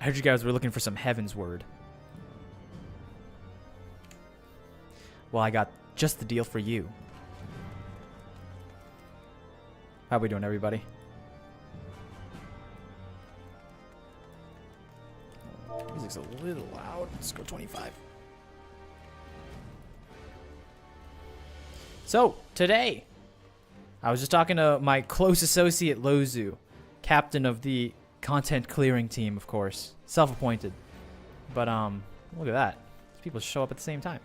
I heard you guys were looking for some Heavensward. Well, I got just the deal for you. How we doing, everybody? Music's a little loud. Let's go 25. So, today, I was just talking to my close associate, Lozu, captain of the content clearing team, of course. Self-appointed. But, look at that. People show up at the same time.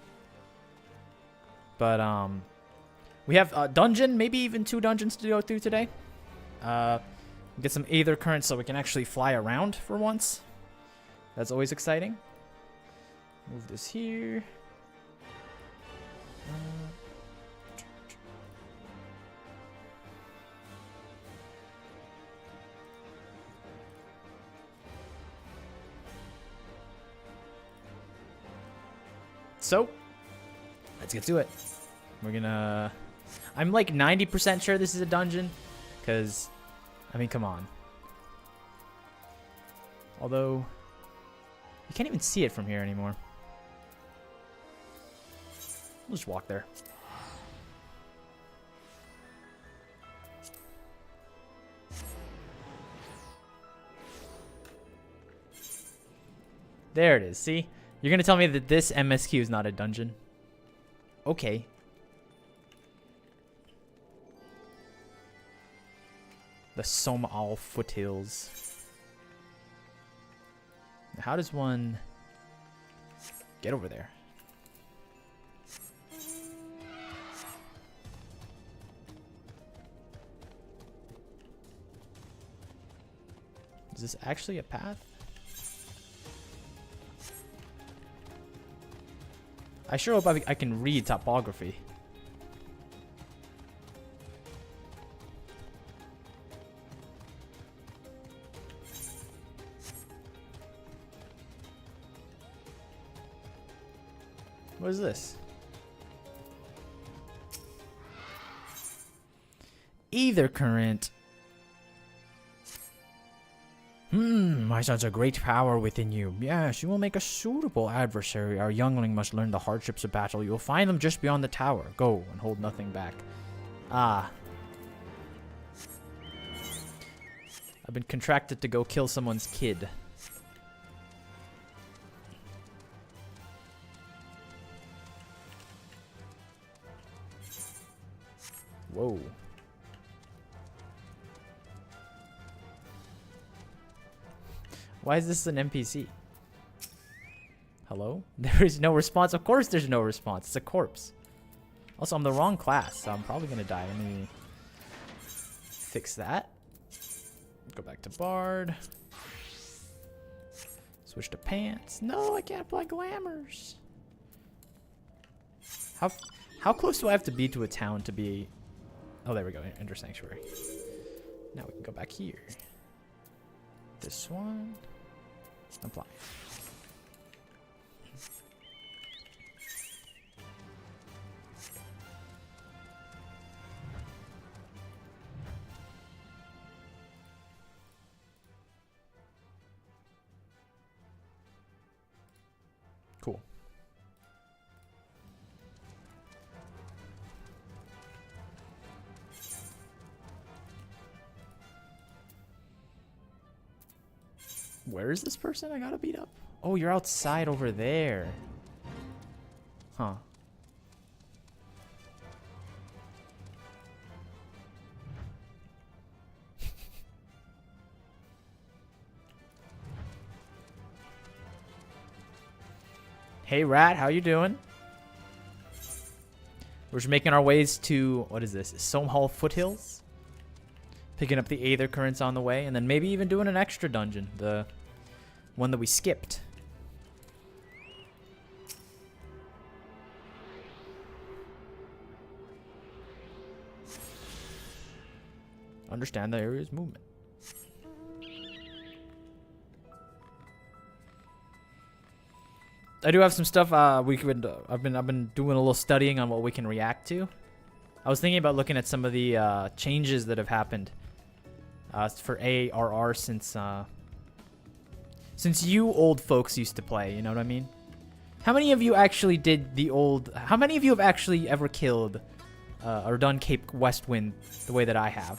But, we have a dungeon, maybe even 2 dungeons to go through today. Get some Aether Currents so we can actually fly around for once. That's always exciting. Move this here. So, let's get to it. We're gonna... I'm like 90% sure this is a dungeon. Because, I mean, come on. Although, you can't even see it from here anymore. We'll just walk there. There it is, see? You're gonna tell me that this MSQ is not a dungeon? Okay. The Sohm foothills. How does one get over there? Is this actually a path? I sure hope I can read topography. What is this? Aether current. I sense a great power within you. Yes, you will make a suitable adversary. Our youngling must learn the hardships of battle. You will find them just beyond the tower. Go and hold nothing back. Ah. I've been contracted to go kill someone's kid. Whoa. Why is this an NPC? Hello? There is no response. Of course there's no response. It's a corpse. Also, I'm the wrong class, so I'm probably gonna die. Let me fix that. Go back to Bard. Switch to Pants. No, I can't apply glamours. How close do I have to be to a town to be... Oh, there we go. Enter Sanctuary. Now we can go back here. This one. Apply. Cool. Where is this person I gotta beat up? Oh, you're outside over there. Huh. Hey, Rat, how you doing? We're just making our ways to, what is this? Sohm foothills? Picking up the Aether currents on the way, and then maybe even doing an extra dungeon. The one that we skipped. Understand the area's movement. I do have some stuff I've been doing a little studying on what we can react to. I was thinking about looking at some of the changes that have happened for ARR since Since you old folks used to play, you know what I mean? How many of you actually did the old... How many of you have actually ever killed or done Cape Westwind the way that I have?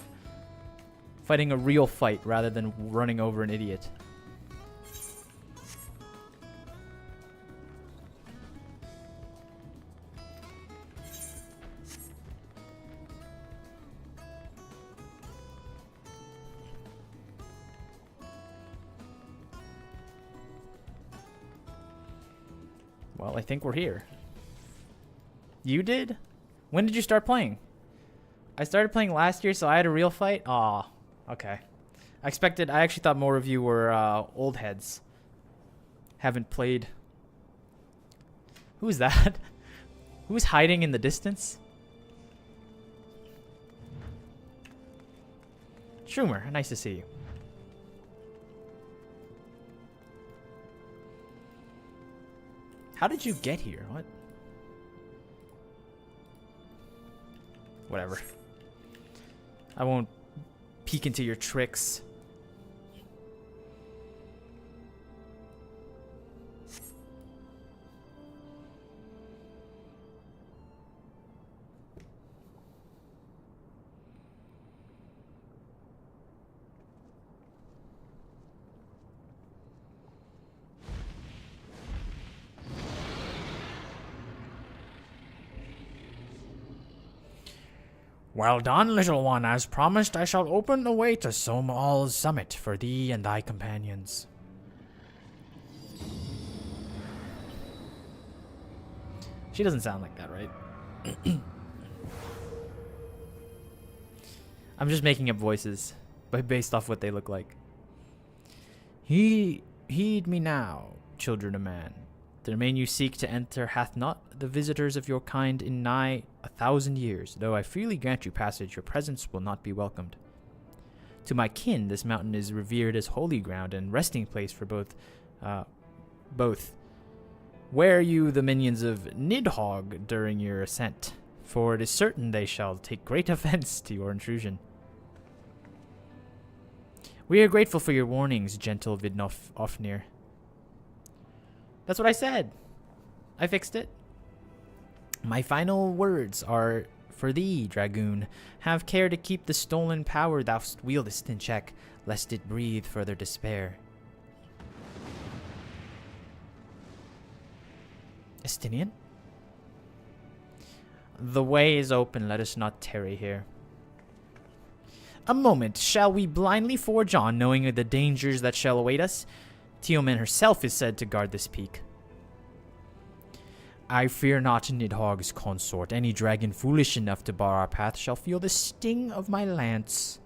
Fighting a real fight rather than running over an idiot. Well, I think we're here. You did? When did you start playing? I started playing last year, so I had a real fight? Aw, okay. I actually thought more of you were old heads. Haven't played. Who's that? Who's hiding in the distance? Schumer, nice to see you. How did you get here? What? Whatever. I won't peek into your tricks. Well done, little one. As promised, I shall open the way to Sohm's summit for thee and thy companions. She doesn't sound like that, right? I'm just making up voices, but based off what they look like. Heed me now, children of man. The domain you seek to enter hath not the visitors of your kind in nigh 1,000 years. Though I freely grant you passage, your presence will not be welcomed. To my kin, this mountain is revered as holy ground and resting place for both. Wear you the minions of Nidhogg during your ascent, for it is certain they shall take great offense to your intrusion. We are grateful for your warnings, gentle Vidnofnir. That's what I said. I fixed it. My final words are for thee, dragoon. Have care to keep the stolen power thou wieldest in check, lest it breathe further despair. Estinian? The way is open, let us not tarry here. A moment, shall we blindly forge on, knowing the dangers that shall await us? Teoman herself is said to guard this peak. I fear not Nidhogg's consort. Any dragon foolish enough to bar our path shall feel the sting of my lance.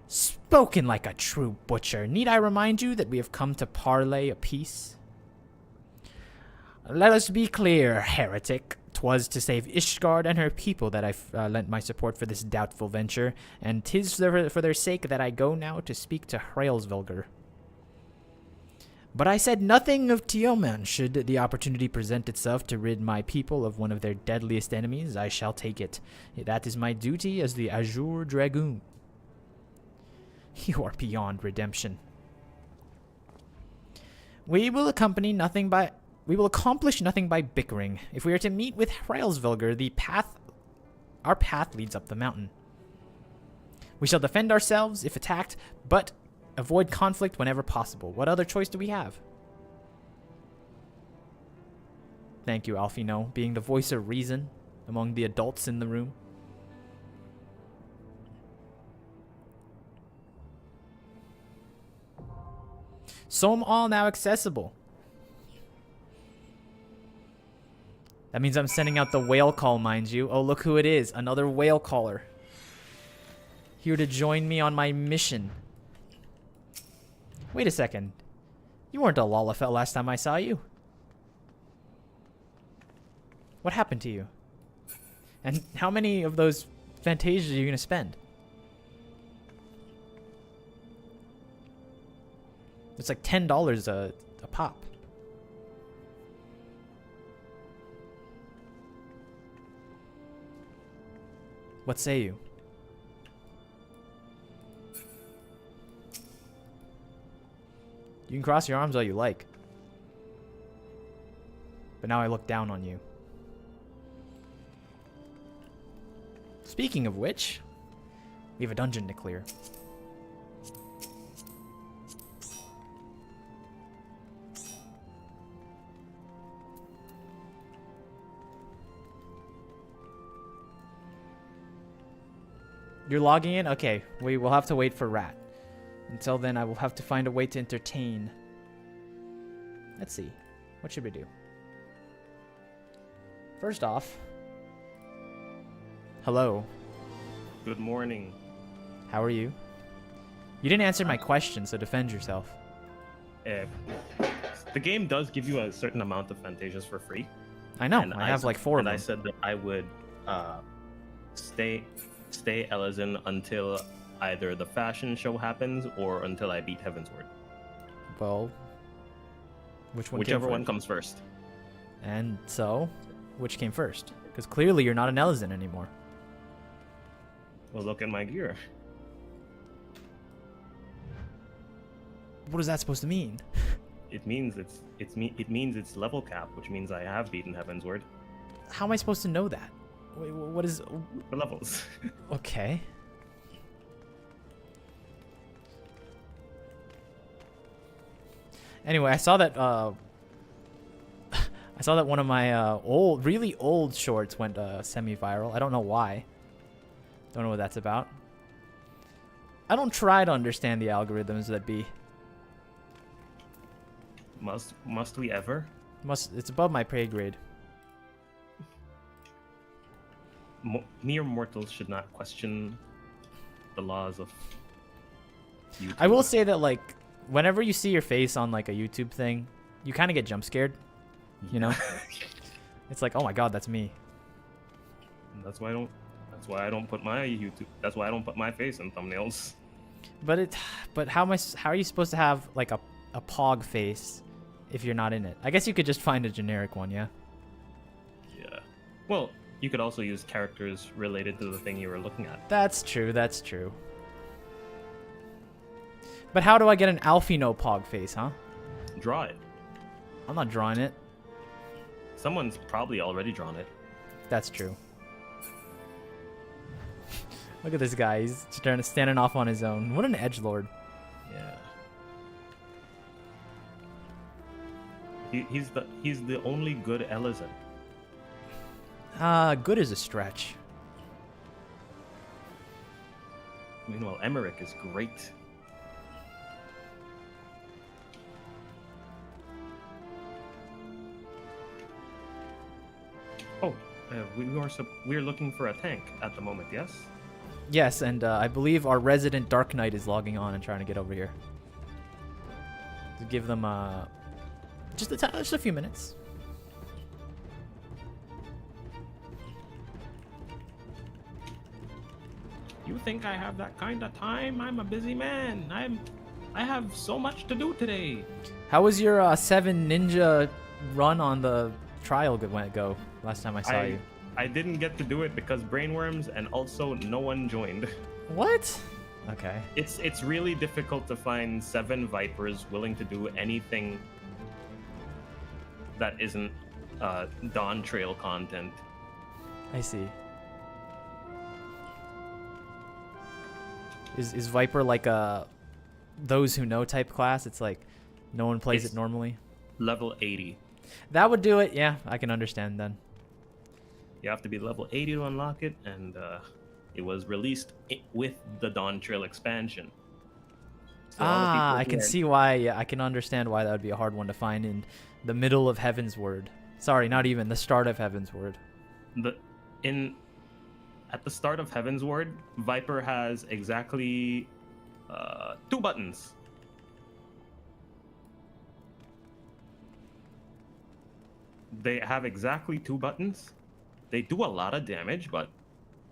Spoken like a true butcher. Need I remind you that we have come to parley a peace? Let us be clear, heretic. 'Twas to save Ishgard and her people that I lent my support for this doubtful venture, and 'tis for their sake that I go now to speak to Hraelsvelgr. But I said nothing of Teoman. Should the opportunity present itself to rid my people of one of their deadliest enemies, I shall take it. That is my duty as the Azure Dragoon. You are beyond redemption. We will accomplish nothing by bickering. If we are to meet with Hraelsvelgr, our path leads up the mountain. We shall defend ourselves if attacked, but avoid conflict whenever possible. What other choice do we have? Thank you, Alfino, being the voice of reason among the adults in the room. Sohm all now accessible. That means I'm sending out the whale call, mind you. Oh, look who it is. Another whale caller. Here to join me on my mission. Wait a second. You weren't a Lalafell last time I saw you. What happened to you? And how many of those Fantasias are you going to spend? It's like $10 a pop. What say you? You can cross your arms all you like. But now I look down on you. Speaking of which, we have a dungeon to clear. You're logging in? Okay, we will have to wait for Rat. Until then, I will have to find a way to entertain. Let's see. What should we do? First off, hello. Good morning. How are you? You didn't answer my question, so defend yourself. The game does give you a certain amount of Fantasias for free. I know. I have like 4 of them. And I said that I would stay Elezen until either the fashion show happens or until I beat Heavensward. Well, whichever one comes first. And so, which came first? Because clearly you're not an Elezen anymore. Well, look at my gear. What is that supposed to mean? It means it's level cap, which means I have beaten Heavensward. How am I supposed to know that? Wait, what is the levels? Okay. Anyway, I saw that one of my really old shorts went semi-viral. I don't know why. Don't know what that's about. I don't try to understand the algorithms that be. Must we ever? It's above my pay grade. Mere mortals should not question the laws of YouTube. I will say that, like, whenever you see your face on like a YouTube thing, you kind of get jump scared. You know, it's like, oh my god, that's me. That's why I don't put my YouTube. That's why I don't put my face in thumbnails. But how are you supposed to have like a pog face if you're not in it? I guess you could just find a generic one, yeah. Yeah. Well, you could also use characters related to the thing you were looking at. That's true. That's true. But how do I get an Alfino pog face, huh? Draw it. I'm not drawing it. Someone's probably already drawn it. That's true. Look at this guy. He's standing off on his own. What an edgelord. Yeah. He's the only good Elezen. Good is a stretch. Meanwhile, Emmerich is great. Oh, we're looking for a tank at the moment, yes? Yes, and I believe our resident Dark Knight is logging on and trying to get over here. To give them just a few minutes. You think I have that kind of time? I'm a busy man. I have so much to do today. How was your 7 ninja run on the trial go last time I saw you? I didn't get to do it because brainworms, and also no one joined. What? Okay. It's really difficult to find 7 Vipers willing to do anything that isn't Dawn Trail content. I see. Is Viper like a those who know type class? It's like no one plays it normally. Level 80. That would do it. Yeah, I can understand then. You have to be level 80 to unlock it, and it was released with the Dawn Trail expansion. So I can see why. Yeah, I can understand why that would be a hard one to find in the middle of Heavensward. Sorry, not even the start of Heavensward. At the start of Heavensward, Viper has exactly 2 buttons. They have exactly 2 buttons. They do a lot of damage, but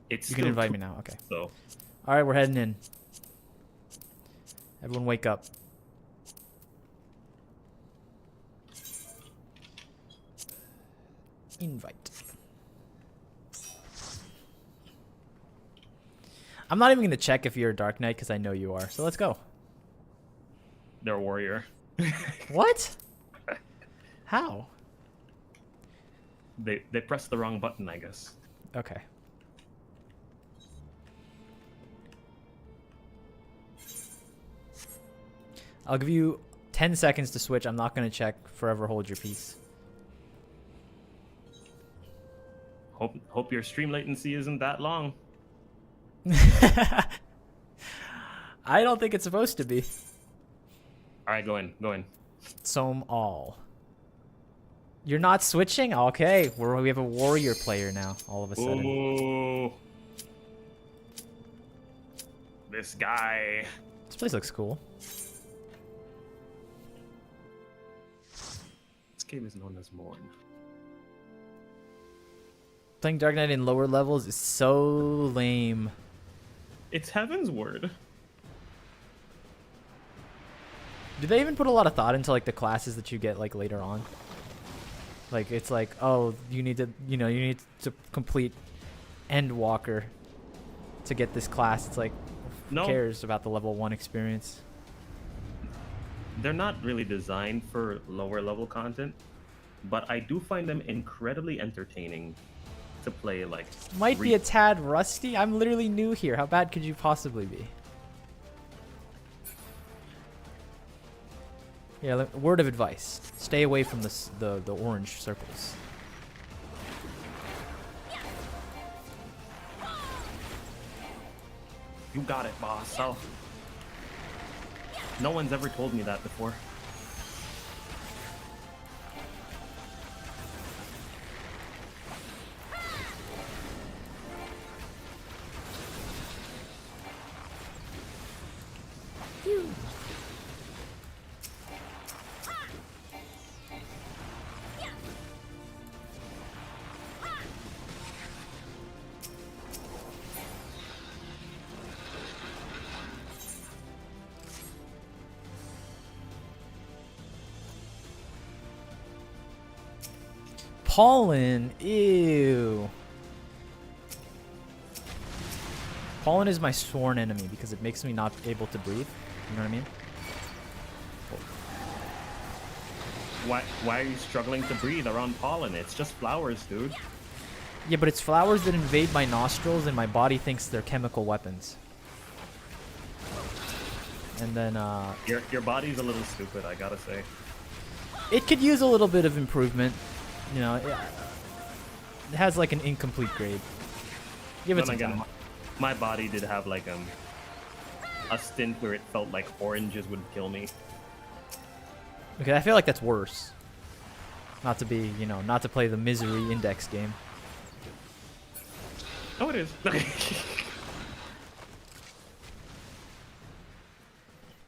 it's You can invite me now. Okay. So, all right, we're heading in. Everyone wake up. Invite. I'm not even going to check if you're a Dark Knight because I know you are. So let's go. they're a warrior. What? How? They pressed the wrong button, I guess. Okay. I'll give you 10 seconds to switch. I'm not going to check. Forever hold your peace. Hope your stream latency isn't that long. I don't think it's supposed to be. All right, go in. Sohm all. You're not switching? Okay, we have a warrior player now, all of a sudden. Ooh. This guy. This place looks cool. This game is known as Morn. Playing Dark Knight in lower levels is so lame. It's Heavensward. Do they even put a lot of thought into like the classes that you get like later on? Like it's like, oh, you need to complete Endwalker to get this class. It's like, who cares about the level 1 experience? They're not really designed for lower level content, but I do find them incredibly entertaining to play. Like, might be a tad rusty. I'm literally new here. How bad could you possibly be? Yeah, word of advice: stay away from the orange circles. You got it, boss. No one's ever told me that before. Pollen, ew. Pollen is my sworn enemy because it makes me not able to breathe. You know what I mean? Why are you struggling to breathe around pollen? It's just flowers, dude. Yeah, but it's flowers that invade my nostrils and my body thinks they're chemical weapons. And then your body's a little stupid, I gotta say. it could use a little bit of improvement. You know, it has like an incomplete grade. Give it some time. My body did have like a stint where it felt like oranges would kill me. Okay, I feel like that's worse. Not to be, you know, not to play the misery index game. Oh, it is.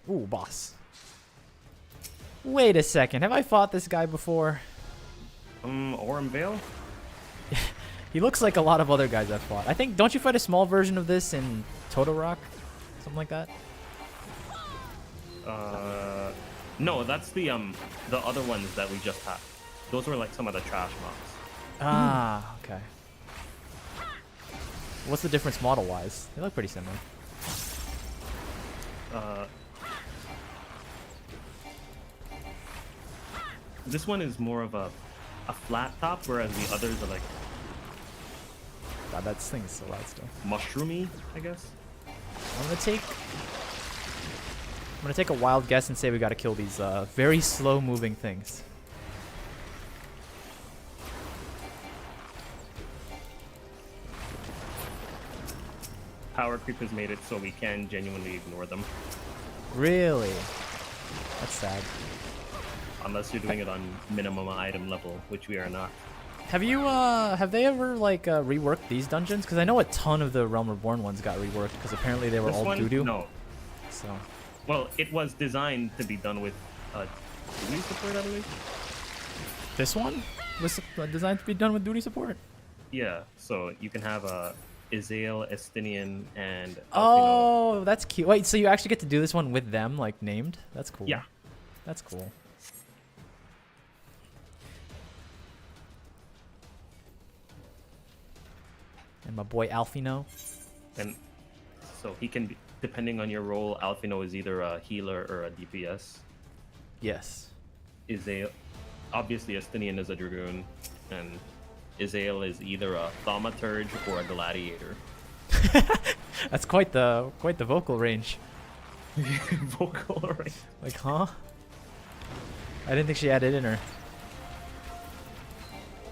Ooh, boss. Wait a second, have I fought this guy before? Orem Vale? He looks like a lot of other guys I've fought. I think, don't you fight a small version of this in Totorock? Something like that? No, that's the other ones that we just had. Those were like some of the trash mobs. Ah, okay. What's the difference model-wise? They look pretty similar. This one is more of a flat top, whereas the others are like... God, that thing is so loud still. Mushroomy, I guess? I'm gonna take a wild guess and say we gotta kill these very slow-moving things. Power creep has made it so we can genuinely ignore them. Really? That's sad. Unless you're doing it on minimum item level, which we are not. Have you, have they ever, like, reworked these dungeons? Because I know a ton of the Realm Reborn ones got reworked, because apparently they were all doo-doo. No. So. Well, it was designed to be done with, duty support, I believe? This one was designed to be done with duty support? Yeah, so you can have Izael, Estinian, and... Oh, that's cute. Wait, so you actually get to do this one with them, like, named? That's cool. Yeah. That's cool. And my boy Alfino. And so he can be, depending on your role, Alfino is either a healer or a DPS. Yes. Izael, obviously Estinian is a dragoon, and Izael is either a thaumaturge or a gladiator. That's quite the vocal range. Vocal right? Like, huh? I didn't think she had it in her.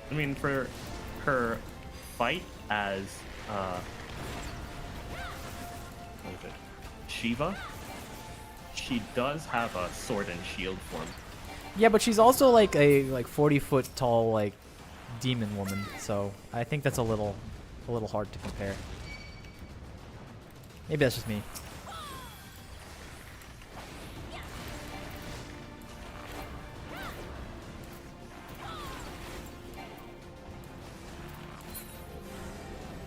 I mean, for her fight as what is it? Shiva, she does have a sword and shield form. Yeah, but she's also like a 40-foot tall like demon woman, so I think that's a little hard to compare. Maybe that's just me.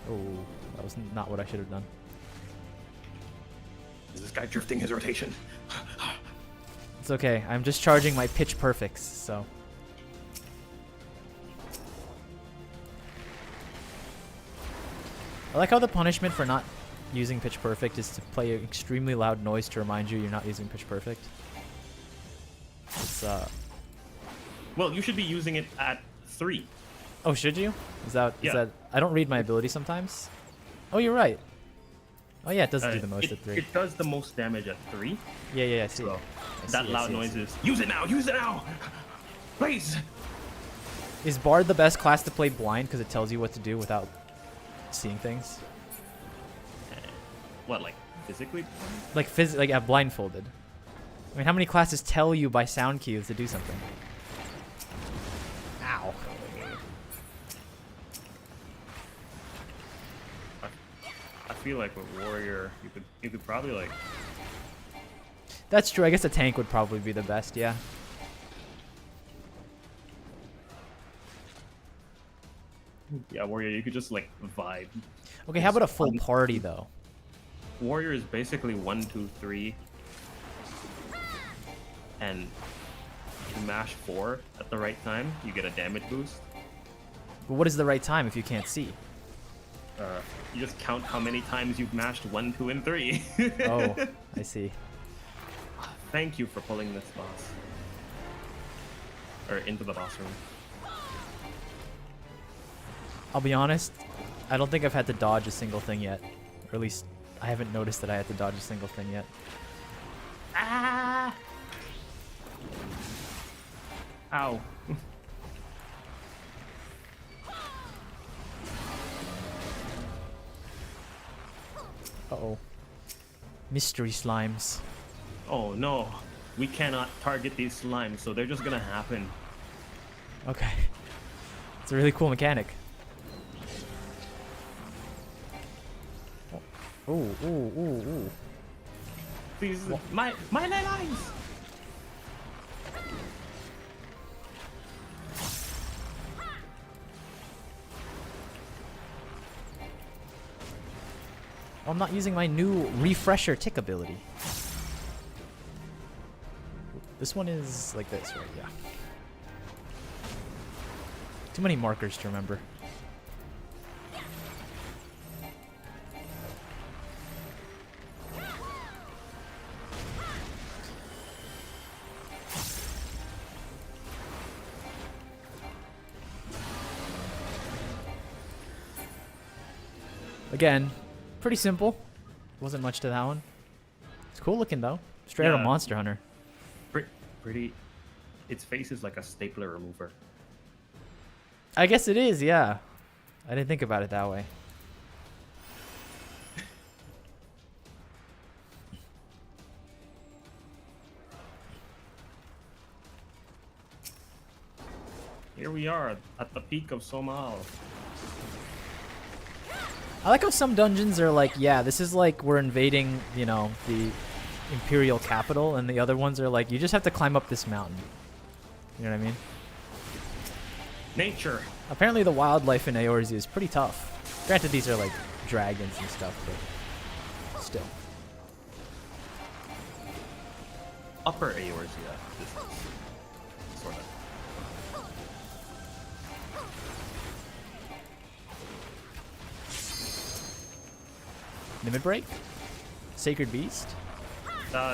Oh, that was not what I should have done. Is this guy drifting his rotation? It's okay. I'm just charging my pitch perfects, so. I like how the punishment for not using pitch perfect is to play an extremely loud noise to remind you you're not using pitch perfect. It's Well, you should be using it at 3. Oh, should you? Is that Yeah. I don't read my ability sometimes. Oh, you're right. Oh yeah, it does do the most at 3. It does the most damage at 3. Yeah, I see. So I that see, I loud see, I noise see. is use it now, use it now, please. Is Bard the best class to play blind because it tells you what to do without seeing things? What, like physically? Like blindfolded. I mean, how many classes tell you by sound cues to do something? Ow. I feel like with warrior, you could probably like. That's true. I guess a tank would probably be the best. Yeah. Yeah, warrior, you could just like vibe. Okay, how about a full party though? Warrior is basically 1, 2, 3, and you mash 4 at the right time, you get a damage boost. But what is the right time if you can't see? You just count how many times you've mashed 1, 2, and 3. Oh, I see. Thank you for pulling this boss. Or into the boss room. I'll be honest, I don't think I've had to dodge a single thing yet. Or at least, I haven't noticed that I had to dodge a single thing yet. Ah! Ow. Uh-oh. Mystery slimes. Oh no. We cannot target these slimes, so they're just gonna happen. Okay. It's a really cool mechanic. Ooh, ooh, ooh, ooh. These my lines! Oh, I'm not using my new refresher tick ability. This one is like this, right? Yeah. Too many markers to remember. Again, pretty simple. Wasn't much to that one. It's cool looking though. Straight out of Monster Hunter. Pretty. Its face is like a stapler remover. I guess it is, yeah. I didn't think about it that way. Here we are at the peak of Somal. I like how some dungeons are like, yeah, this is like we're invading, you know, the Imperial capital, and the other ones are like, you just have to climb up this mountain. You know what I mean? Nature. Apparently the wildlife in Eorzea is pretty tough. Granted, these are like dragons and stuff, but still. Upper Eorzea. This is sort of. Limit Break? Sacred Beast?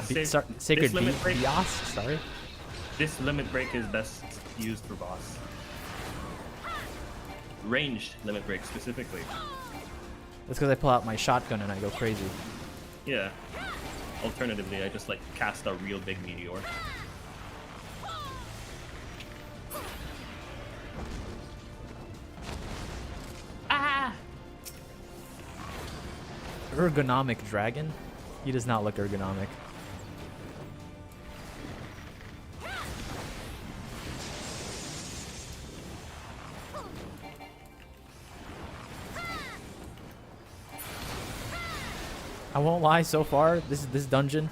Sacred Sacred limit break. Beast, sorry. This limit break is best used for boss. Ranged limit break specifically. That's because I pull out my shotgun and I go crazy. Yeah. Alternatively, I just like cast a real big meteor. Ah! Ergonomic dragon? He does not look ergonomic. I won't lie, so far this dungeon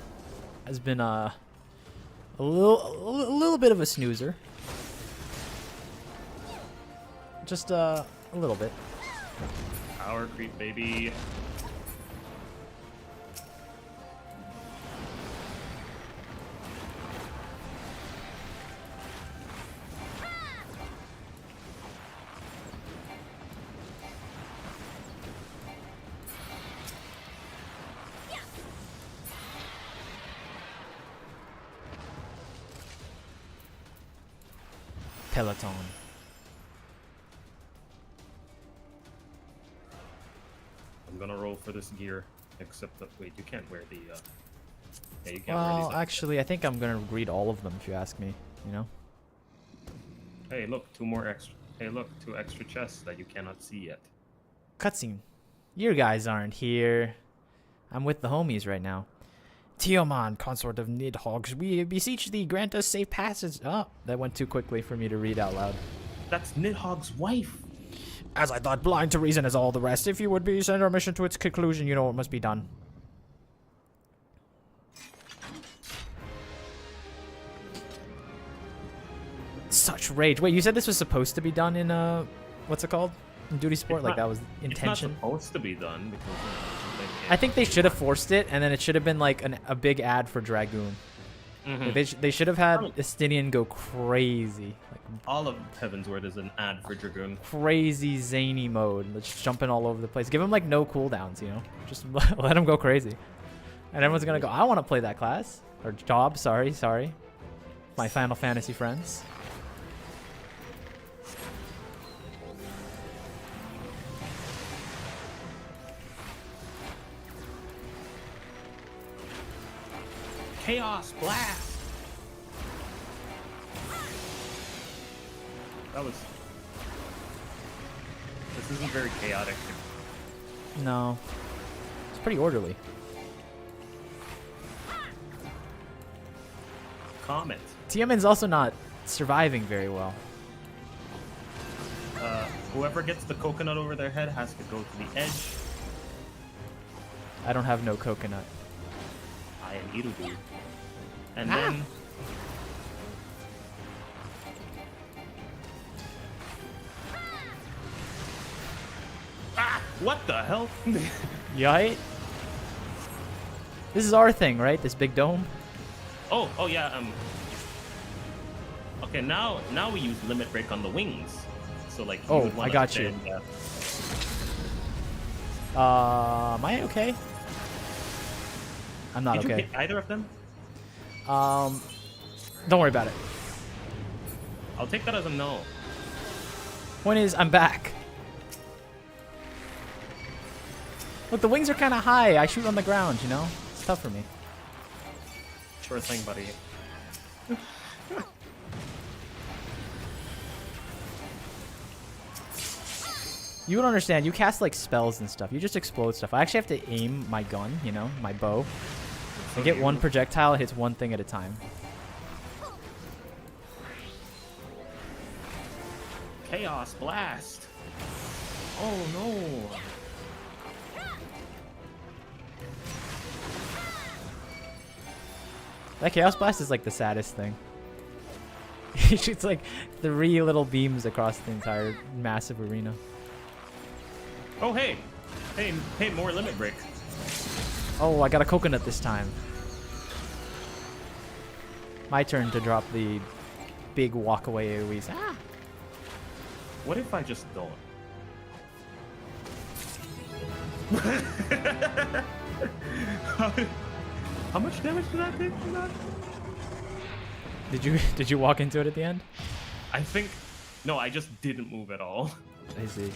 has been a little bit of a snoozer. Just a little bit. Power creep, baby. Peloton. I'm gonna roll for this gear, except that wait, you can't wear the. Yeah, you can't wear Well, these. actually, I think I'm gonna read all of them if you ask me. You know. Hey, look, two more extra. Hey, look, two extra chests that you cannot see yet. Cutscene. Your guys aren't here. I'm with the homies right now. Tiamat, consort of Nidhogg's, we beseech thee, grant us safe passage. Oh, that went too quickly for me to read out loud. That's Nidhogg's wife. As I thought, blind to reason as all the rest. If you would be send our mission to its conclusion, you know what must be done. Such rage. Wait, you said this was supposed to be done in what's it called? In duty sport? Like that was intention? It's not supposed to be done because. I think they should have forced it, and then it should have been like a big ad for Dragoon. They should have had Estinian go crazy, like all of Heavensward is an ad for Dragoon. crazy zany mode, just jumping all over the place. Give him like no cooldowns, you know, just let him go crazy, and everyone's gonna go. I want to play that class or job. Sorry, my Final Fantasy friends. Chaos blast. That was. This isn't very chaotic. No, it's pretty orderly. Comet. Tiamat's also not surviving very well. Whoever gets the coconut over their head has to go to the edge. I don't have no coconut. I am Irudu. And then. Ah! What the hell? Yite? This is our thing, right? This big dome? Oh yeah. Okay, now we use limit break on the wings. So like. Oh, would I wanna got you. stand, Am I okay? I'm not Did you okay. hit either of them? Don't worry about it. I'll take that as a no. Point is, I'm back. Look, the wings are kind of high. I shoot on the ground, you know? It's tough for me. Sure thing, buddy. You don't understand. You cast, like, spells and stuff. You just explode stuff. I actually have to aim my gun, you know, my bow. I get one projectile, it hits one thing at a time. Chaos blast. Oh no. That Chaos Blast is, like, the saddest thing. He shoots, like, 3 little beams across the entire massive arena. Oh hey, more limit break. Oh, I got a coconut this time. My turn to drop the big walk away AoEs. Ah! What if I just don't? How much damage did I take from that? Did you walk into it at the end? I think... No, I just didn't move at all. I see.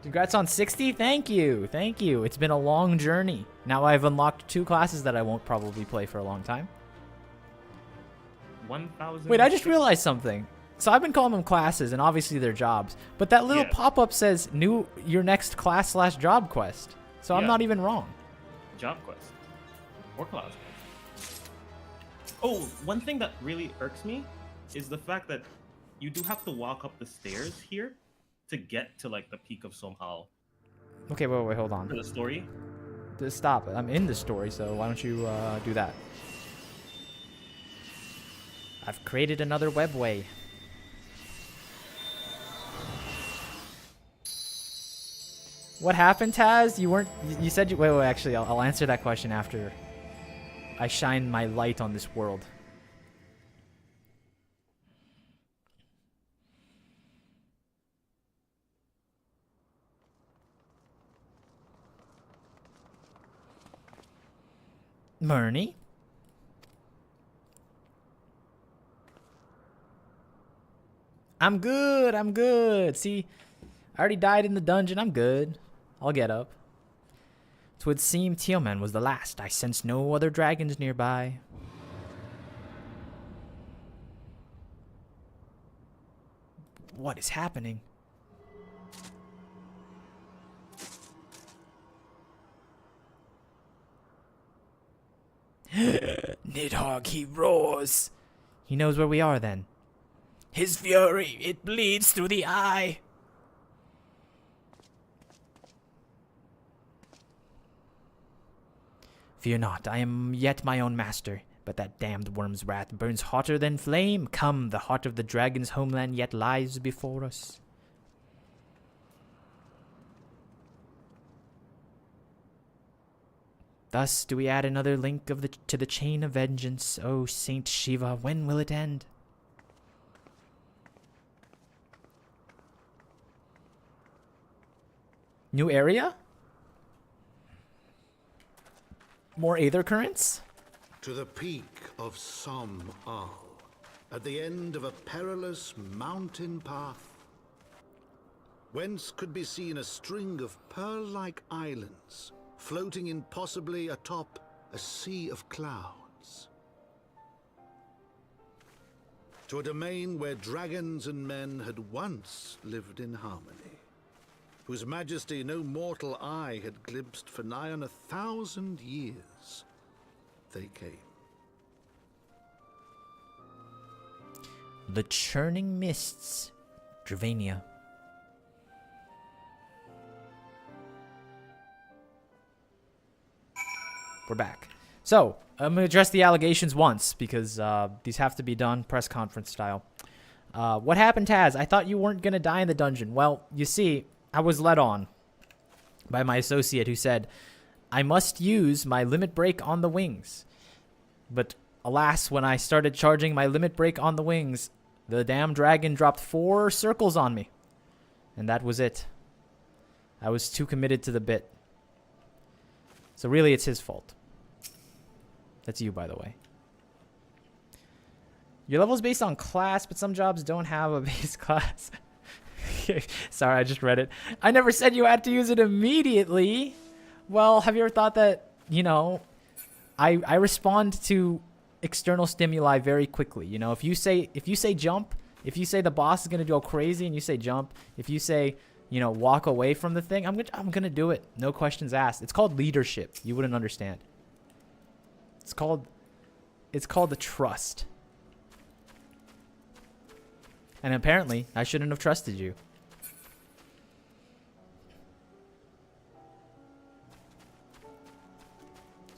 Congrats on 60. Thank you. Thank you. It's been a long journey. Now I've unlocked 2 classes that I won't probably play for a long time. 1,000. Wait, I just realized something. So I've been calling them classes, and obviously they're jobs. But that little pop-up says your next class/job quest. So I'm not even wrong. Job quest. Or class. Oh, one thing that really irks me is the fact that you do have to walk up the stairs here to get to like the peak of Sohm. Okay, wait, hold on. For the story? Just stop it. I'm in the story, so why don't you do that? I've created another webway. What happened, Taz? You said you... Wait, actually, I'll answer that question after I shine my light on this world. Murney? I'm good. See, I already died in the dungeon. I'm good. I'll get up. 'Twould seem Tealman was the last. I sense no other dragons nearby. What is happening? Nidhogg, he roars. He knows where we are then. His fury, it bleeds through the eye. Fear not, I am yet my own master, but that damned worm's wrath burns hotter than flame. Come, the heart of the dragon's homeland yet lies before us. Thus do we add another link to the chain of vengeance. O Saint Shiva, when will it end? New area? More Aether Currents? To the peak of Sohm, at the end of a perilous mountain path, whence could be seen a string of pearl-like islands, floating impossibly atop a sea of clouds. To a domain where dragons and men had once lived in harmony, whose majesty no mortal eye had glimpsed for nigh on 1,000 years, they came. The Churning Mists, Dravania. We're back. So, I'm going to address the allegations once, because these have to be done press conference style. What happened, Taz? I thought you weren't going to die in the dungeon. Well, you see, I was led on by my associate who said, I must use my limit break on the wings. But alas, when I started charging my limit break on the wings, the damn dragon dropped 4 circles on me. And that was it. I was too committed to the bit. So really, it's his fault. That's you, by the way. Your level is based on class, but some jobs don't have a base class. Sorry, I just read it. I never said you had to use it immediately. Well, have you ever thought that, you know, I respond to external stimuli very quickly. You know, if you say jump, if you say the boss is going to go crazy and you say jump, if you say, you know, walk away from the thing, I'm going to do it. No questions asked. It's called leadership. You wouldn't understand. It's called the trust. And apparently, I shouldn't have trusted you.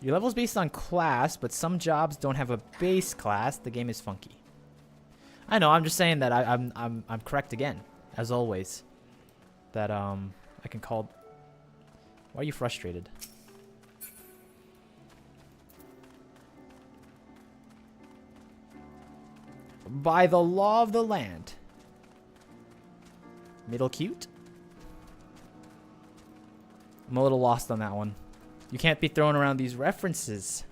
Your level is based on class, but some jobs don't have a base class. The game is funky. I know. I'm just saying that I'm correct again, as always. That I can call. Why are you frustrated? By the law of the land. Middle cute? I'm a little lost on that one. You can't be throwing around these references.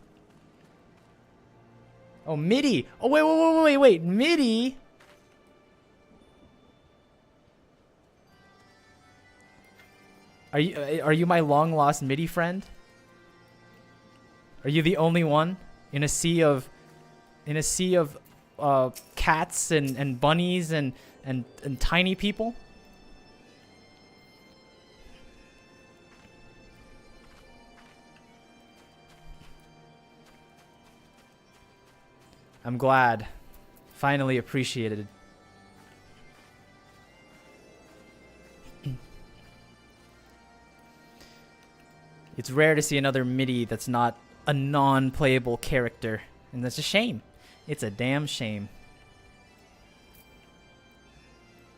Oh, MIDI. Oh, wait. MIDI? Are you my long lost MIDI friend? Are you the only one in a sea of cats and bunnies and tiny people? I'm glad. Finally appreciated. It's rare to see another MIDI that's not a non-playable character, and that's a shame. It's a damn shame.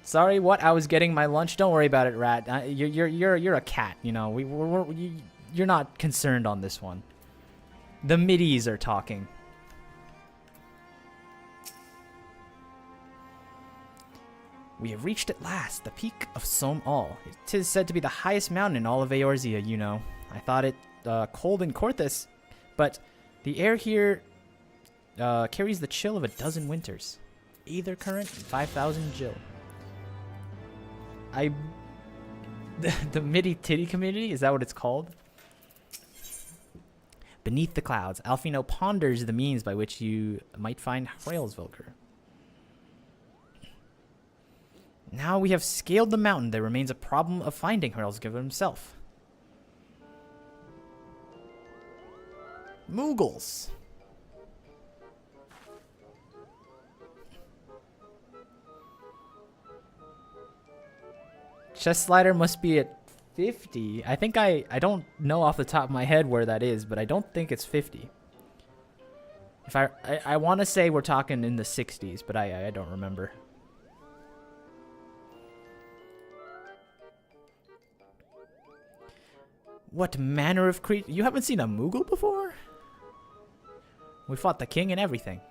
Sorry, what? I was getting my lunch. Don't worry about it, Rat. You're a cat. You know, you're not concerned on this one. The MIDIs are talking. We have reached at last the peak of Sohm. It is said to be the highest mountain in all of Eorzea, you know. I thought it cold in Korthus, but the air here carries the chill of a dozen winters. Aether current, 5,000 Jill. The MIDI Titty community, is that what it's called? Beneath the clouds, Alfino ponders the means by which you might find Hraelsvilger. Now we have scaled the mountain, there remains a problem of finding Hraelsvilger himself. Moogles. Chest slider must be at 50. I think I don't know off the top of my head where that is, but I don't think it's 50. If I want to say we're talking in the 60s, but I don't remember. What manner of creature? You haven't seen a Moogle before? We fought the king and everything.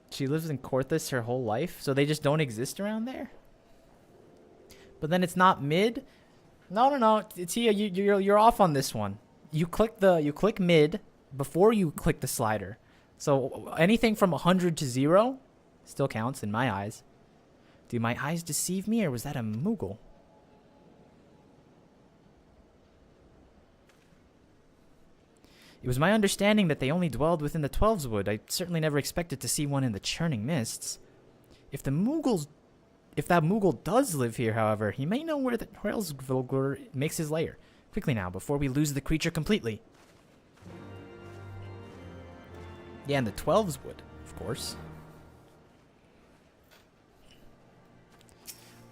She lives in Korthus her whole life, so they just don't exist around there? But then it's not mid? No. Tia, you're off on this one. You click mid before you click the slider. So anything from 100 to 0 still counts in my eyes. Do my eyes deceive me, or was that a Moogle? It was my understanding that they only dwelled within the Twelveswood. I certainly never expected to see one in the Churning Mists. If that Moogle does live here, however, he may know where the Hraelsvilger makes his lair. Quickly now, before we lose the creature completely. Yeah, and the Twelveswood, of course.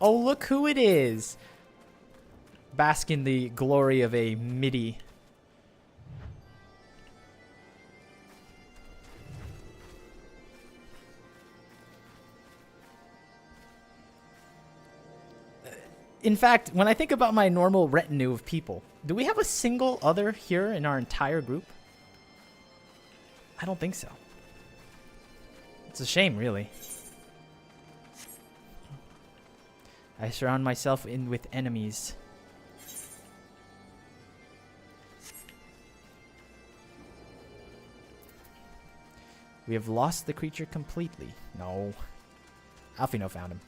Oh, look who it is! Bask in the glory of a MIDI. In fact, when I think about my normal retinue of people, do we have a single other here in our entire group? I don't think so. It's a shame, really. I surround myself with enemies. We have lost the creature completely. No. Alfino found him.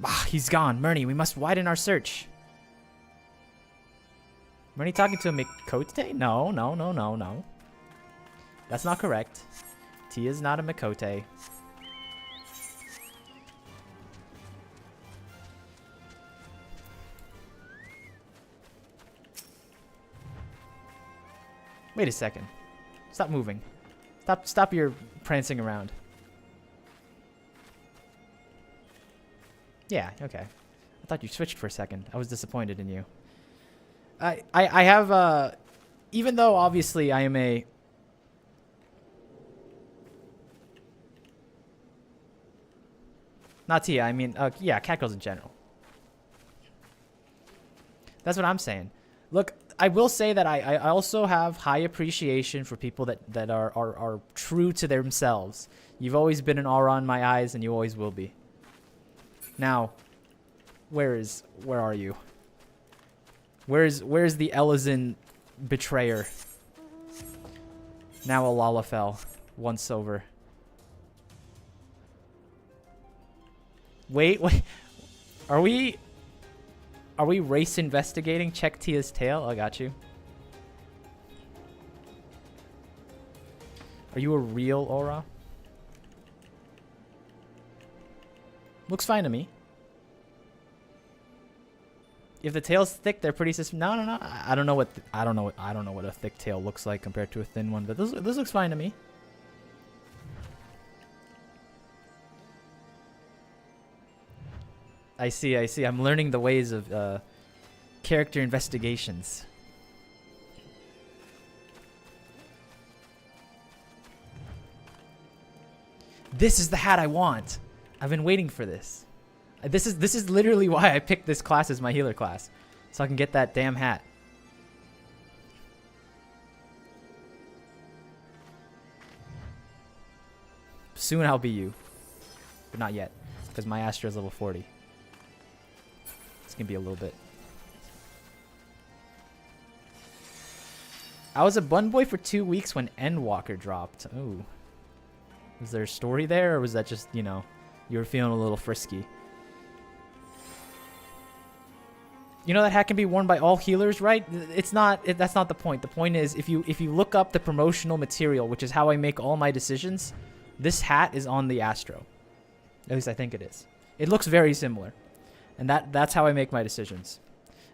Ah, he's gone. Murney, we must widen our search. Murney talking to a Mikote? No. That's not correct. T is not a Mikote. Wait a second. Stop moving. Stop your prancing around. Yeah, okay. I thought you switched for a second. I was disappointed in you. I have, even though obviously I am a... Not Tia, I mean, yeah, catgirls in general. That's what I'm saying. Look, I will say that I also have high appreciation for people that are true to themselves. You've always been an aura in my eyes, and you always will be. Now, where are you? Where's the Elizin betrayer? Now a Lalafell, once over. Wait. Are we race investigating? Check Tia's tail. I got you. Are you a real aura? Looks fine to me. If the tail's thick, they're pretty no. I don't know what a thick tail looks like compared to a thin one, but this looks fine to me. I see. I'm learning the ways of character investigations. This is the hat I want. I've been waiting for this. This is literally why I picked this class as my healer class, so I can get that damn hat. Soon I'll be you, but not yet, because my Astra is level 40. It's gonna be a little bit. I was a bun boy for 2 weeks when Endwalker dropped. Ooh. Was there a story there, or was that just, you know, you were feeling a little frisky? You know that hat can be worn by all healers, right? It's not. That's not the point. The point is, if you look up the promotional material, which is how I make all my decisions, this hat is on the Astro. At least I think it is. It looks very similar, and that's how I make my decisions.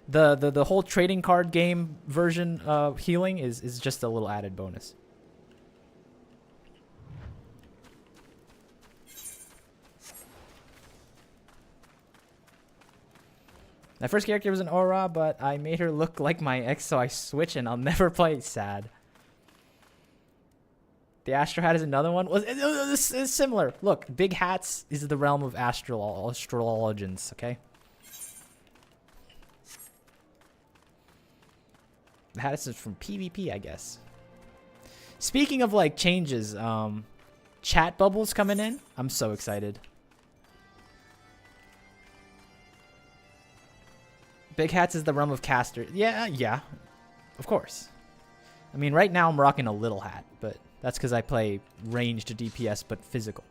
The whole trading card game version of healing is just a little added bonus. My first character was an aura, but I made her look like my ex, so I switched and I'll never play. Sad. The Astro hat is another one. Well, it's similar. Look, big hats is the realm of astrologians, okay? The hat is from PvP, I guess. Speaking of, like, changes, chat bubbles coming in. I'm so excited. Big hats is the realm of caster. Yeah, of course. I mean, right now I'm rocking a little hat, but that's because I play ranged DPS, but physical.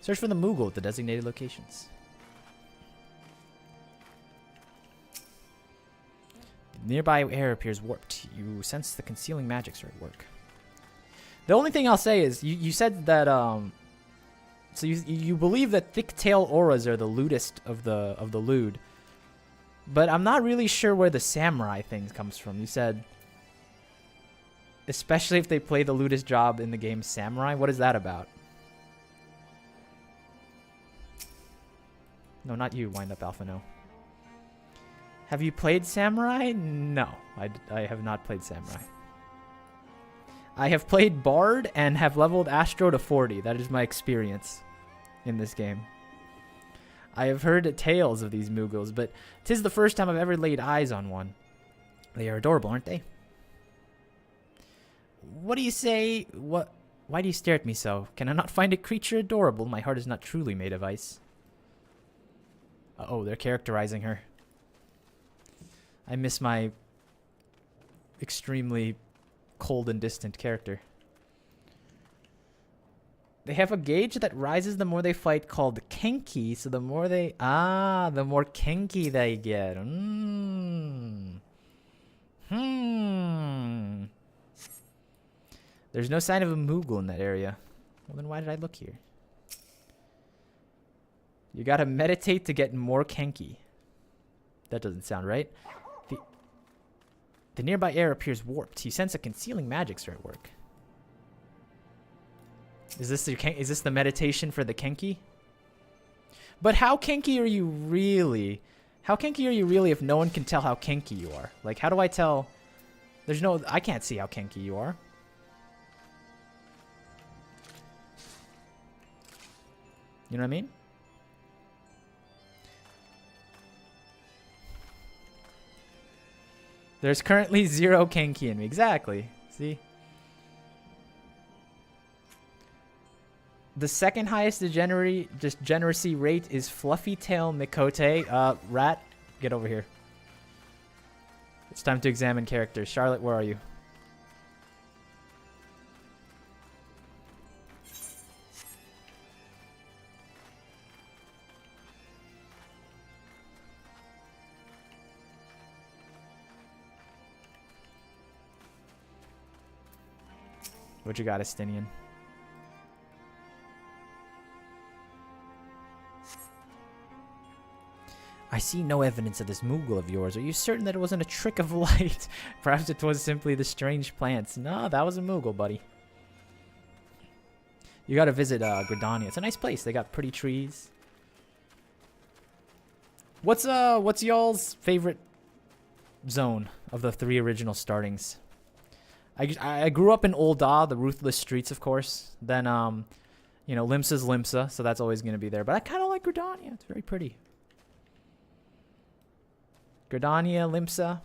Search for the Moogle at the designated locations. The nearby air appears warped. You sense the concealing magics are at work. The only thing I'll say is, you said that, so you believe that thick tail auras are the lewdest of the lewd, but I'm not really sure where the samurai thing comes from. You said, especially if they play the lewdest job in the game, samurai. What is that about? No, not you, Wind Up Alpha. No. Have you played samurai? No, I have not played samurai. I have played Bard and have leveled Astro to 40. That is my experience in this game. I have heard tales of these Moogles, but 'tis the first time I've ever laid eyes on one. They are adorable, aren't they? What do you say? What? Why do you stare at me so? Can I not find a creature adorable? My heart is not truly made of ice. Uh-oh, they're characterizing her. I miss my extremely cold and distant character. They have a gauge that rises the more they fight called Kenki, so the more they... the more Kenki they get. There's no sign of a Moogle in that area. Well, then why did I look here? You gotta meditate to get more Kenki. That doesn't sound right. The nearby air appears warped. You sense a concealing magics are at work. Is this the meditation for the Kenki? But how Kenki are you really? How Kenki are you really if no one can tell how Kenki you are? Like, how do I tell? I can't see how Kenki you are. You know what I mean? There's currently 0 Kenki in me. Exactly. See? The second highest degeneracy rate is Fluffy Tail Mikote. Rat, get over here. It's time to examine characters. Charlotte, where are you? What you got, Estinian? I see no evidence of this Moogle of yours. Are you certain that it wasn't a trick of light? Perhaps it was simply the strange plants. No, that was a Moogle, buddy. You gotta visit Gridania. It's a nice place. They got pretty trees. What's y'all's favorite zone of the 3 original startings? I grew up in Ul'dah, the Ruthless Streets, of course. Then, you know, Limsa's Limsa, so that's always going to be there. But I kind of like Gridania. It's very pretty. Gridania, Limsa.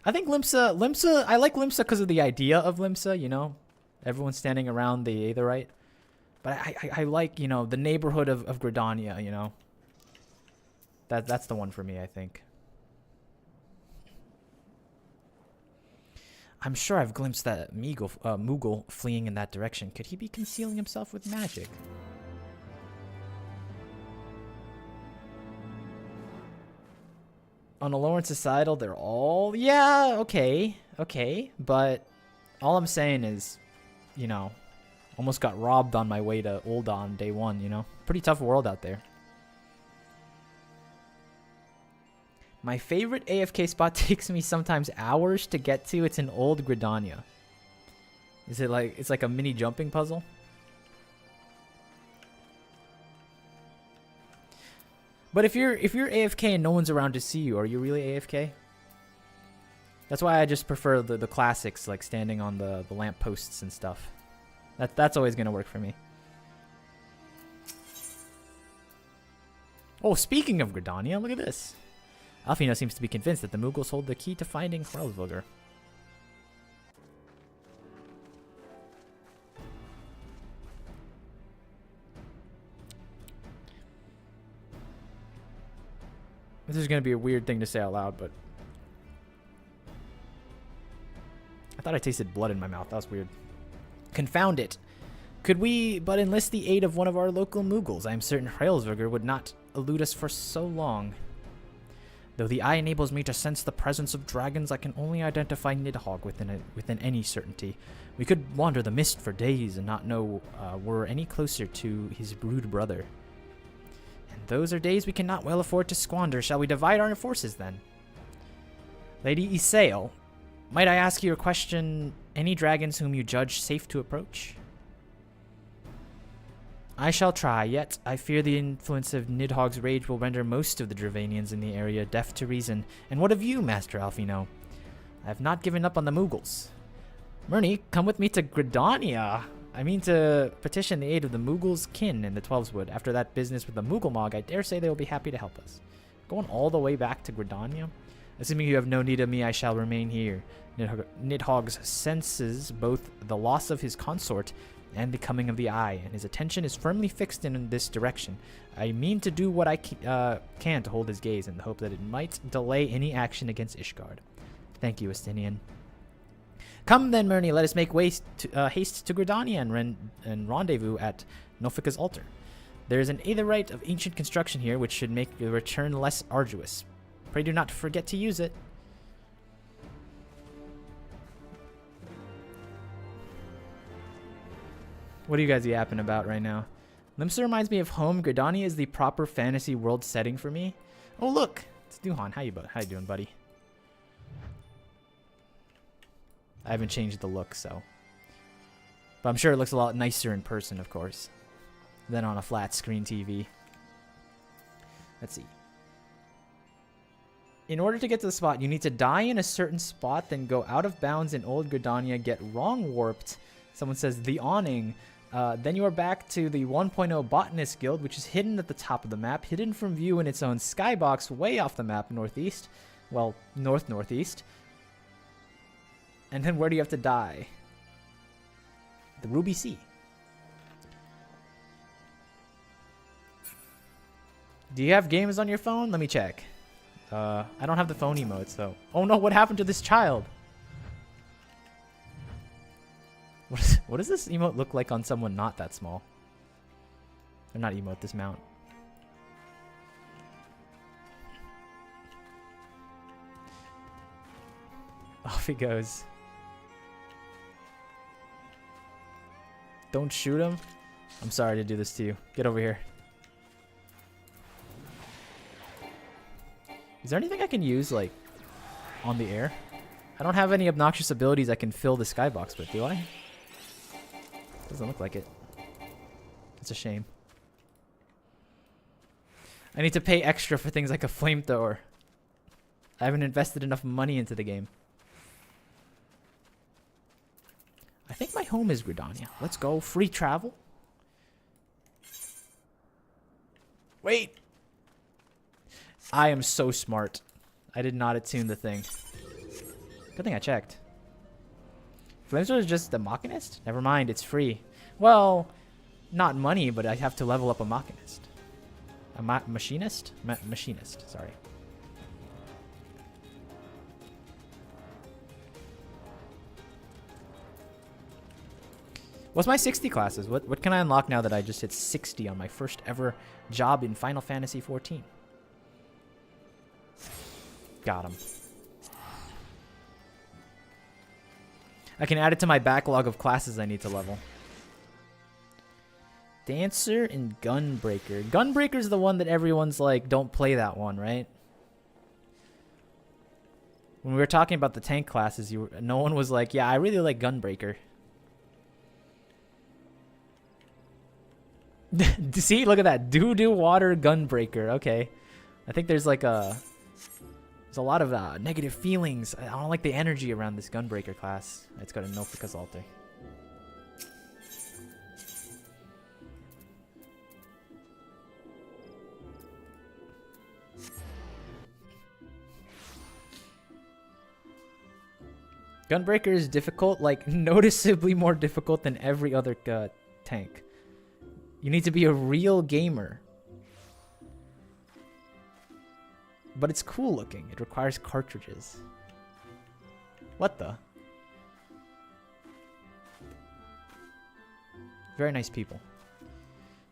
I think Limsa, I like Limsa because of the idea of Limsa, you know. Everyone's standing around the Aetherite. But I like, you know, the neighborhood of Gridania, you know. That's the one for me, I think. I'm sure I've glimpsed that Moogle fleeing in that direction. Could he be concealing himself with magic? On a Lawrence Societal, they're all... Yeah, okay. Okay. But all I'm saying is, you know, almost got robbed on my way to Ul'dah on day 1, you know? Pretty tough world out there. My favorite AFK spot takes me sometimes hours to get to. It's an old Gridania. Is it like... It's like a mini jumping puzzle? But if you're AFK and no one's around to see you, are you really AFK? That's why I just prefer the classics, like standing on the lamp posts and stuff. That's always gonna work for me. Oh, speaking of Gridania, look at this. Alfino seems to be convinced that the Moogles hold the key to finding Heavensward. This is going to be a weird thing to say out loud, but... I thought I tasted blood in my mouth. That was weird. Confound it. Could we but enlist the aid of one of our local Moogles? I am certain Heavensward would not elude us for so long. Though the eye enables me to sense the presence of dragons, I can only identify Nidhogg within any certainty. We could wander the mist for days and not know we're any closer to his brood brother. And those are days we cannot well afford to squander. Shall we divide our forces then? Lady Isael, might I ask you a question? Any dragons whom you judge safe to approach? I shall try, yet I fear the influence of Nidhogg's rage will render most of the Dravanians in the area deaf to reason. And what of you, Master Alfino? I have not given up on the Moogles. Murney, come with me to Gridania. I mean to petition the aid of the Moogles' kin in the Twelveswood. After that business with the Moogle Mog, I dare say they will be happy to help us. Going all the way back to Gridania? Assuming you have no need of me, I shall remain here. Nidhogg's senses both the loss of his consort and the coming of the eye, and his attention is firmly fixed in this direction. I mean to do what I can to hold his gaze in the hope that it might delay any action against Ishgard. Thank you, Estinian. Come then, Murney, let us make haste to Gridania and rendezvous at Nofika's altar. There is an aetherite of ancient construction here which should make the return less arduous. Pray do not forget to use it. What are you guys yapping about right now? Limsa reminds me of home. Gridania is the proper fantasy world setting for me. Oh, look. It's Duhan. How you doing, buddy? I haven't changed the look, so. But I'm sure it looks a lot nicer in person, of course, than on a flat screen TV. Let's see. In order to get to the spot, you need to die in a certain spot, then go out of bounds in Old Gridania, get wrong warped. Someone says the awning. Then you are back to the 1.0 Botanist Guild, which is hidden at the top of the map, hidden from view in its own skybox way off the map northeast. Well, north-northeast. And then where do you have to die? The Ruby Sea. Do you have games on your phone? Let me check. I don't have the phone emote, so... Oh no, what happened to this child? What does this emote look like on someone not that small? Or not emote, this mount. Off he goes. Don't shoot him. I'm sorry to do this to you. Get over here. Is there anything I can use, like, on the air? I don't have any obnoxious abilities I can fill the skybox with, do I? Doesn't look like it. It's a shame. I need to pay extra for things like a flamethrower. I haven't invested enough money into the game. I think my home is Gridania. Let's go. Free travel. Wait. I am so smart. I did not attune the thing. Good thing I checked. Flamethrower is just the Machinist? Never mind, it's free. Well, not money, but I have to level up a Machinist. A Machinist? Machinist, sorry. What's my 60 classes? What can I unlock now that I just hit 60 on my first ever job in Final Fantasy XIV? Got him. I can add it to my backlog of classes I need to level. Dancer and Gunbreaker. Gunbreaker's the one that everyone's like, don't play that one, right? When we were talking about the tank classes, no one was like, yeah, I really like Gunbreaker. See, look at that. Doo-doo water Gunbreaker. Okay. I think there's like there's a lot of negative feelings. I don't like the energy around this Gunbreaker class. It's got a Nofika altar. Gunbreaker is difficult, like noticeably more difficult than every other tank. You need to be a real gamer. But it's cool looking. It requires cartridges. What the? Very nice people.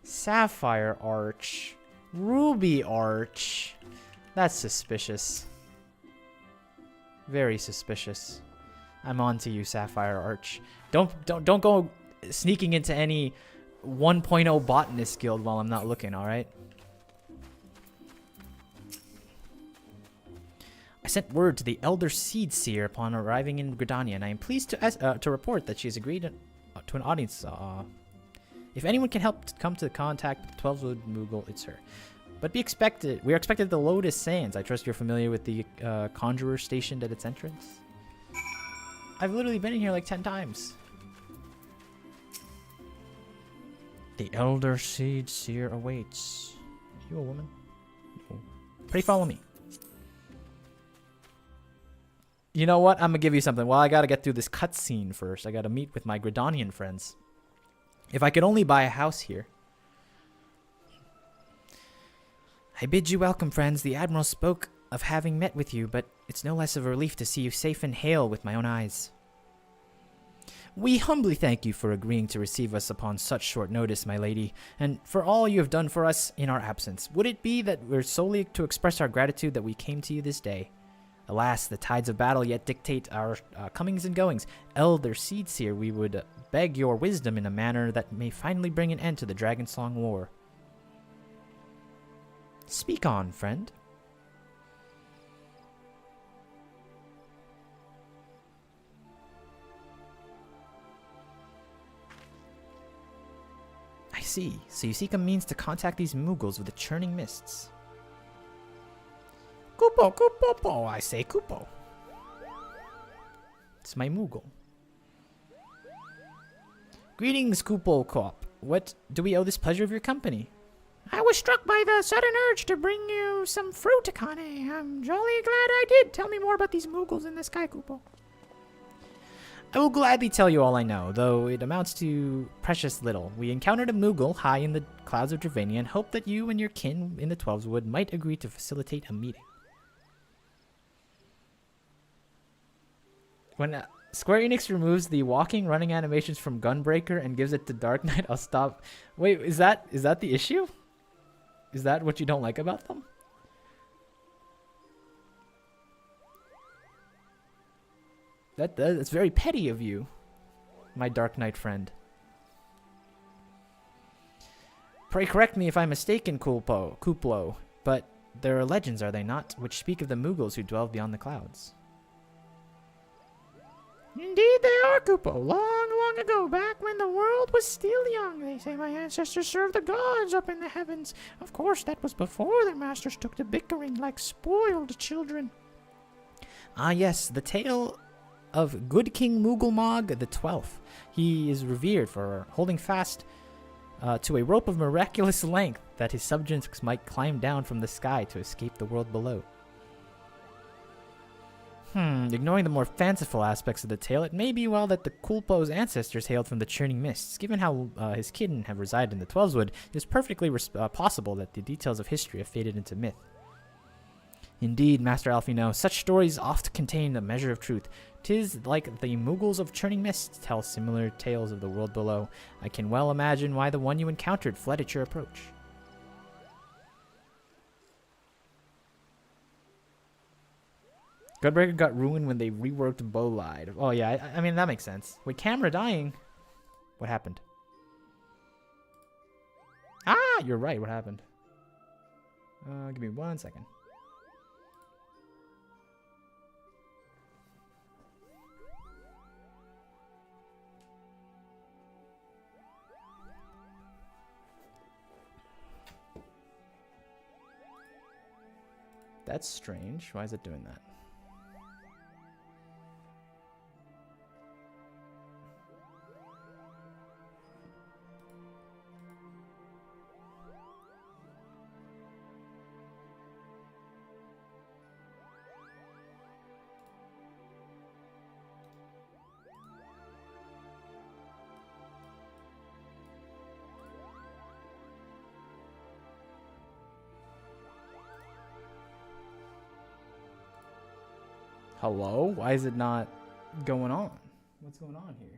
Sapphire Arch. Ruby Arch. That's suspicious. Very suspicious. I'm on to you, Sapphire Arch. Don't go sneaking into any 1.0 botanist guild while I'm not looking, alright? I sent word to the Elder Seed Seer upon arriving in Gridania, and I am pleased to report that she has agreed to an audience. If anyone can help come to contact with 12-wood Moogle, it's her. But we are expected at the Lotus Sands. I trust you're familiar with the Conjurer stationed at its entrance. I've literally been in here like 10 times. The Elder Seed Seer awaits. You a woman? No. Pray follow me. You know what? I'm gonna give you something. Well, I gotta get through this cutscene first. I gotta meet with my Gridanian friends. If I could only buy a house here. I bid you welcome, friends. The Admiral spoke of having met with you, but it's no less of a relief to see you safe and hale with my own eyes. We humbly thank you for agreeing to receive us upon such short notice, my lady, and for all you have done for us in our absence. Would it be that we're solely to express our gratitude that we came to you this day? Alas, the tides of battle yet dictate our comings and goings. Elder Seedseer, we would beg your wisdom in a manner that may finally bring an end to the Dragonsong War. Speak on, friend. I see. So you seek a means to contact these Moogles with the churning mists. Kupo, Kupo, I say Kupo. It's my Moogle. Greetings, Kupo Cop. What do we owe this pleasure of your company? I was struck by the sudden urge to bring you some fruit, Akane. I'm jolly glad I did. Tell me more about these Moogles in the sky, Kupo. I will gladly tell you all I know, though it amounts to precious little. We encountered a Moogle high in the clouds of Dravania and hoped that you and your kin in the Twelveswood might agree to facilitate a meeting. When Square Enix removes the walking, running animations from Gunbreaker and gives it to Dark Knight, I'll stop. Wait, is that the issue? Is that what you don't like about them? That's very petty of you, my Dark Knight friend. Pray correct me if I'm mistaken, Kuplo, but there are legends, are they not, which speak of the Moogles who dwell beyond the clouds. Indeed they are, Kupo. Long, long ago, back when the world was still young, they say my ancestors served the gods up in the heavens. Of course, that was before their masters took to bickering like spoiled children. Ah yes, the tale of Good King Moogelmog the 12th. He is revered for holding fast to a rope of miraculous length that his subjects might climb down from the sky to escape the world below. Ignoring the more fanciful aspects of the tale, it may be well that the Kulpo's ancestors hailed from the Churning Mists. Given how his kin have resided in the Twelveswood, it is perfectly possible that the details of history have faded into myth. Indeed, Master Alfino, such stories oft contain a measure of truth. 'Tis like the Moogles of Churning Mists tell similar tales of the world below. I can well imagine why the one you encountered fled at your approach. Gunbreaker got ruined when they reworked Bolide. Oh yeah, I mean, that makes sense. With Camera dying, what happened? Ah, you're right, what happened? Give me 1 second. That's strange. Why is it doing that? Hello? Why is it not going on? What's going on here?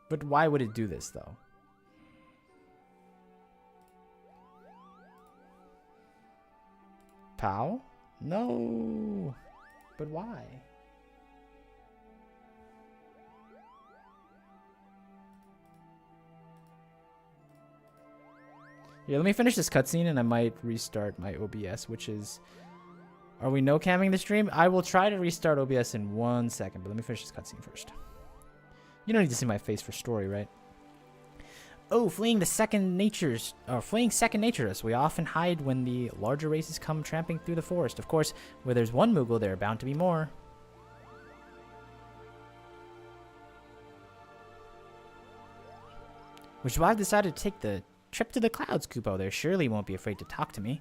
But why would it do this, though? Pow? No. But why? Yeah, let me finish this cutscene and I might restart my OBS, which is... Are we no-camming the stream? I will try to restart OBS in 1 second, but let me finish this cutscene first. You don't need to see my face for story, right? Oh, fleeing second nature to us. We often hide when the larger races come tramping through the forest. Of course, where there's one Moogle, there are bound to be more. Which is why I've decided to take the trip to the clouds, Kupo. There surely won't be afraid to talk to me.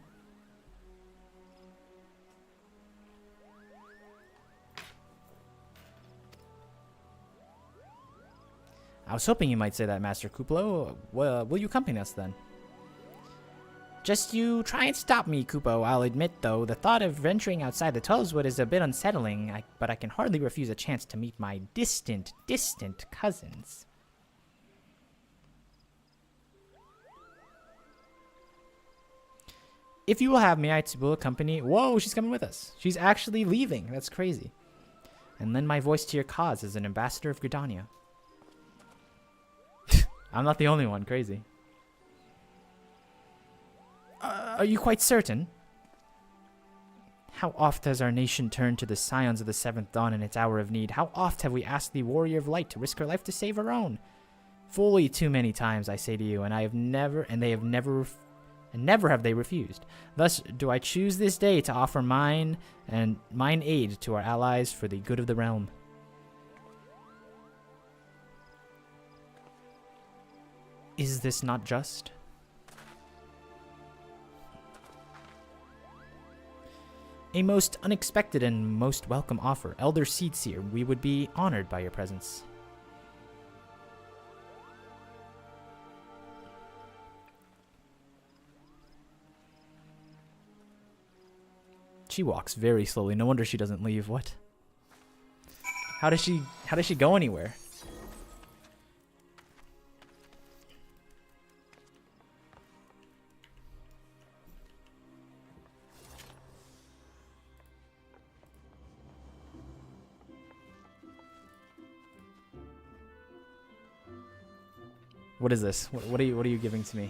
I was hoping you might say that, Master Kuplo. Will you accompany us, then? Just you try and stop me, Kupo. I'll admit, though, the thought of venturing outside the Twelveswood is a bit unsettling, but I can hardly refuse a chance to meet my distant cousins. If you will have me, I will accompany. Whoa, she's coming with us. She's actually leaving. That's crazy. And lend my voice to your cause as an ambassador of Gridania. I'm not the only one. Crazy. Are you quite certain? How oft has our nation turned to the scions of the Seventh Dawn in its hour of need? How oft have we asked the Warrior of Light to risk her life to save her own? Fully too many times, I say to you, and never have they refused. Thus do I choose this day to offer mine aid to our allies for the good of the realm. Is this not just? A most unexpected and most welcome offer. Elder Seedseer, we would be honored by your presence. She walks very slowly. No wonder she doesn't leave. What? How does she go anywhere? What is this? What are you giving to me?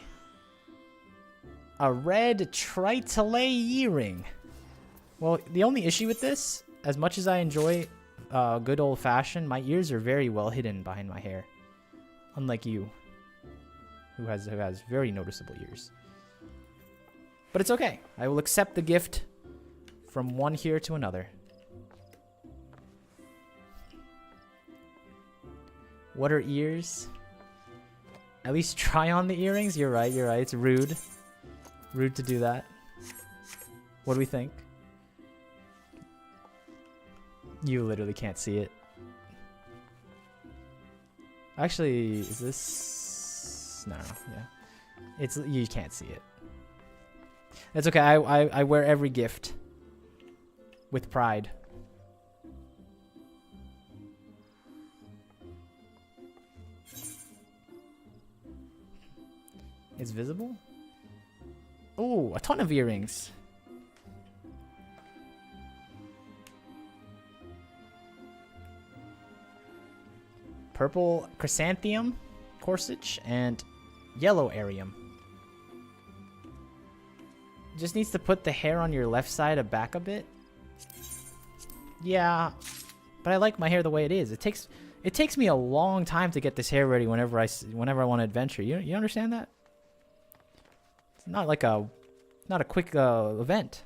A red tritole earring. Well, the only issue with this, as much as I enjoy good old-fashioned, my ears are very well hidden behind my hair. Unlike you, who has very noticeable ears. But it's okay. I will accept the gift from one here to another. What are ears? At least try on the earrings. You're right. It's rude. Rude to do that. What do we think? You literally can't see it. Actually, is this... No, yeah. You can't see it. That's okay. I wear every gift with pride. It's visible? Oh, a ton of earrings. Purple chrysanthemum corsage and yellow arium. Just needs to put the hair on your left side back a bit. Yeah, but I like my hair the way it is. It takes me a long time to get this hair ready whenever I want to adventure. You understand that? It's not like not a quick event.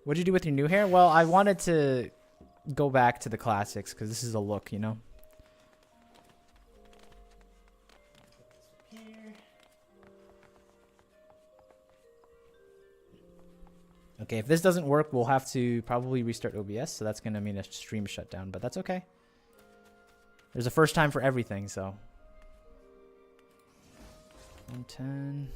What'd you do with your new hair? Well, I wanted to go back to the classics because this is a look, you know. Okay, if this doesn't work, we'll have to probably restart OBS, so that's going to mean a stream shutdown, but that's okay. There's a first time for everything, so. 110.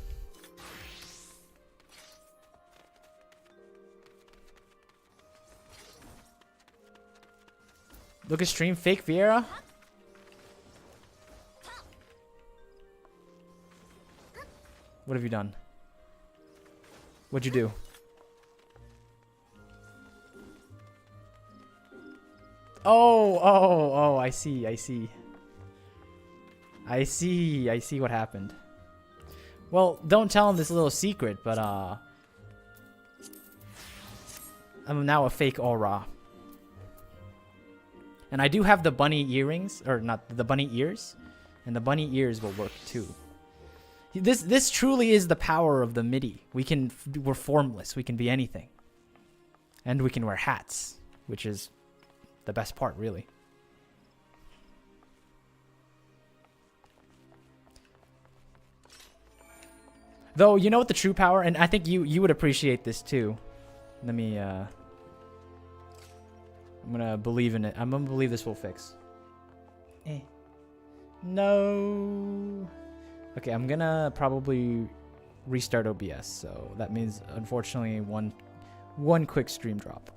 Look at stream, fake Vieira. What have you done? What'd you do? Oh, I see what happened. Well, don't tell him this little secret, but I'm now a fake aura. And I do have the bunny earrings, or not, the bunny ears, and the bunny ears will work too. This truly is the power of the MIDI. We're formless, we can be anything. And we can wear hats, which is the best part, really. Though, you know what the true power, and I think you would appreciate this too. Let me, I'm gonna believe in it. I'm gonna believe this will fix. No. Okay, I'm gonna probably restart OBS, so that means, unfortunately, one quick stream drop.